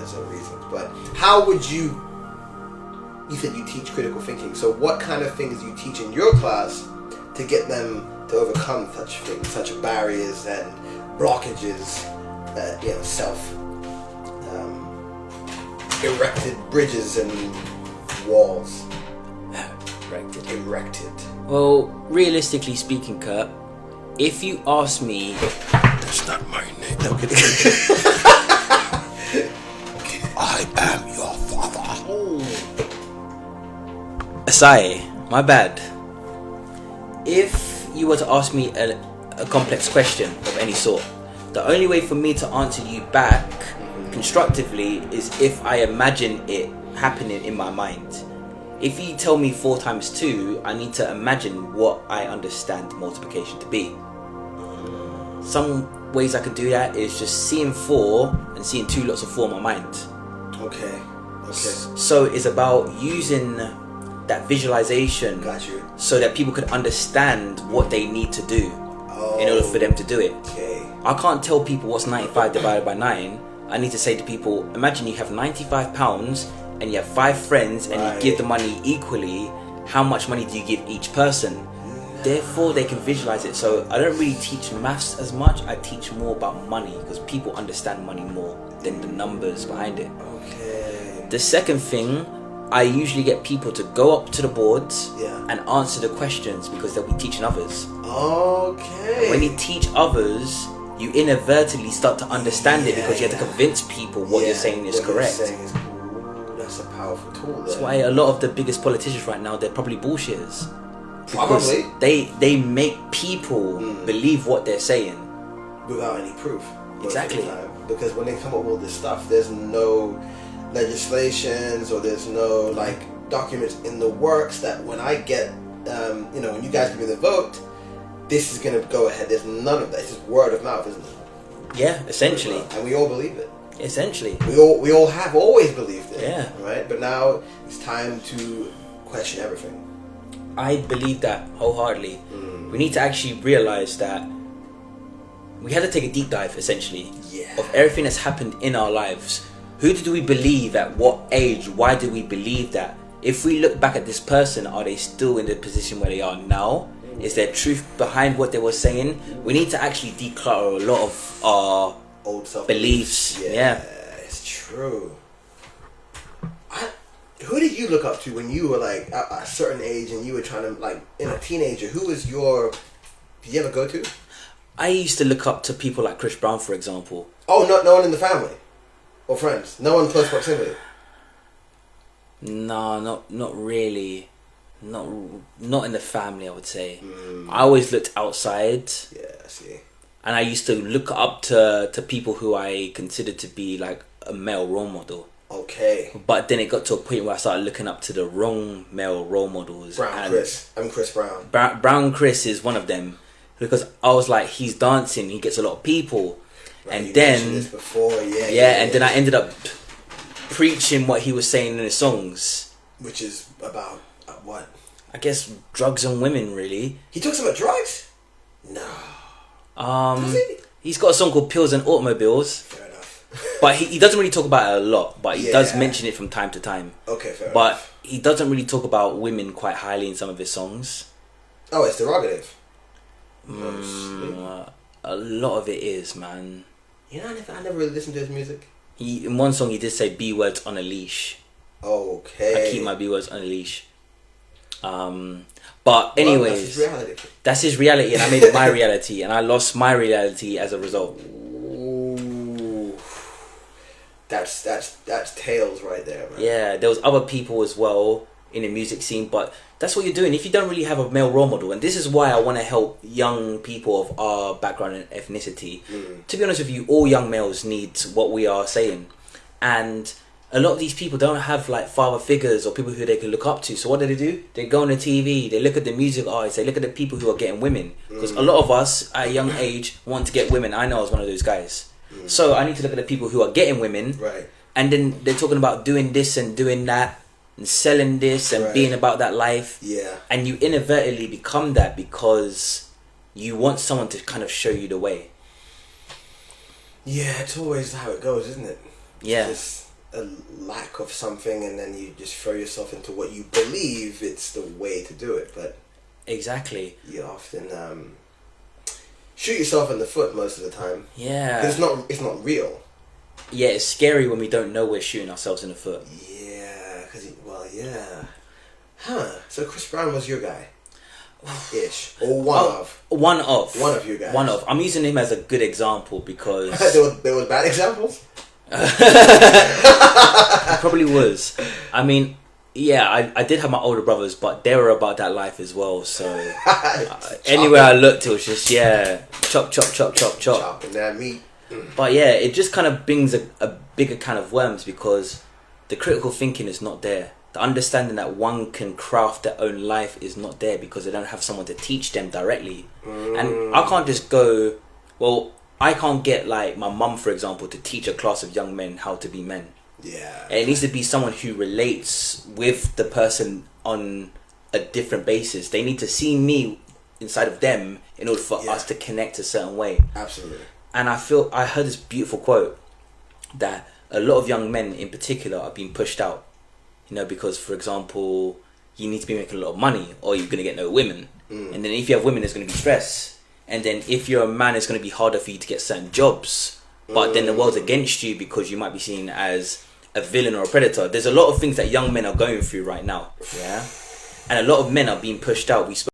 millions of reasons. But how would you said you teach critical thinking, so what kind of things you teach in your class to get them to overcome such things, such barriers and blockages that, self erected bridges and walls. Erected. Well, realistically speaking, Kurt, if you ask me... That's not my name. No kidding. I am your father. Oh. Asai, my bad. If you were to ask me a complex question of any sort, the only way for me to answer you back constructively is if I imagine it happening in my mind. If you tell me 4 times 2, I need to imagine what I understand multiplication to be. Some ways I could do that is just seeing 4 and seeing 2 lots of 4 in my mind. Okay. So it's about using that visualization. Got you. So that people could understand what they need to do in order for them to do it. Okay. I can't tell people what's 95 divided by 9. I need to say to people, imagine you have £95 and you have 5 friends and you give the money equally. How much money do you give each person? Therefore they can visualize it. So I don't really teach maths as much. I teach more about money because people understand money more than the numbers behind it. Okay. The second thing, I usually get people to go up to the boards and answer the questions because they'll be teaching others. Okay. And when you teach others, you inadvertently start to understand it because you have to convince people what you're saying is correct. That's a powerful tool. That's why a lot of the biggest politicians right now, they're probably bullshitters. Probably. They make people believe what they're saying. Without any proof. Exactly. Because when they come up with all this stuff, there's no legislations or there's no documents in the works that when I get, when you guys give me the vote, this is going to go ahead. There's none of that. It's just word of mouth, isn't it? Yeah, essentially. And we all believe it. Essentially. We all have always believed it. Yeah. Right? But now it's time to question everything. I believe that wholeheartedly. We need to actually realize that we have to take a deep dive, essentially, of everything that's happened in our lives. Who did we believe at what age? Why did we believe that? If we look back at this person, are they still in the position where they are now? Is there truth behind what they were saying? We need to actually declutter a lot of our old self beliefs. Yeah, it's true. Who did you look up to when you were a certain age and you were trying to in a teenager? Who was your? Did you ever go to? I used to look up to people like Chris Brown, for example. Oh, no one in the family or friends. No one in close proximity. No, not really. Not in the family, I would say. I always looked outside. Yeah, I see. And I used to look up to people who I considered to be like a male role model. Okay. But then it got to a point where I started looking up to the wrong male role models. I'm Chris Brown. Brown Chris is one of them. Because I was like, he's dancing, he gets a lot of people. Right, and you then... mentioned this before, and then I ended up preaching what he was saying in his songs. Which is about what? I guess drugs and women, really. He talks about drugs? No. He's got a song called Pills and Automobiles. Fair enough. But he doesn't really talk about it a lot, but he does mention it from time to time. Okay, fair enough. But he doesn't really talk about women quite highly in some of his songs. Oh, it's derogative. A lot of it is, man. You know, I never really listened to his music. In one song he did say B words on a leash. Okay. I keep my B words on a leash. But anyways, that's his reality, and I made it my reality, and I lost my reality as a result. Ooh, that's tales right there, man. Yeah, there was other people as well in the music scene, but that's what you're doing if you don't really have a male role model. And this is why I want to help young people of our background and ethnicity. To be honest with you, all young males need what we are saying, and a lot of these people don't have father figures or people who they can look up to. So what do? They go on the TV, they look at the music artists, they look at the people who are getting women. Because a lot of us at a young age want to get women. I know I was one of those guys. So I need to look at the people who are getting women. Right. And then they're talking about doing this and doing that and selling this and being about that life. Yeah. And you inadvertently become that because you want someone to kind of show you the way. Yeah, it's always how it goes, isn't it? Yeah. a lack of something, and then you just throw yourself into what you believe it's the way to do it. But exactly, you often shoot yourself in the foot most of the time. yeah, 'Cause it's not real. yeah. It's scary when we don't know we're shooting ourselves in the foot. Yeah, yeah. Huh. So Chris Brown was your guy, ish, or one of your guys. One of. I'm using him as a good example because there was bad examples. probably was. I mean, yeah, I did have my older brothers, but they were about that life as well. So anywhere I looked, it was just chop, chop, chop, chop, chop. Chopping that meat. But yeah, it just kind of brings a bigger can of worms because the critical thinking is not there. The understanding that one can craft their own life is not there because they don't have someone to teach them directly. And I can't just go, well, I can't get like my mum, for example, to teach a class of young men how to be men. Yeah. It needs to be someone who relates with the person on a different basis. They need to see me inside of them in order for us to connect a certain way. Absolutely. And I heard this beautiful quote that a lot of young men in particular are being pushed out. You know, because for example, you need to be making a lot of money or you're going to get no women. And then if you have women, there's going to be stress. And then if you're a man, it's going to be harder for you to get certain jobs. But then the world's against you because you might be seen as a villain or a predator. There's a lot of things that young men are going through right now. Yeah. And a lot of men are being pushed out. We spoke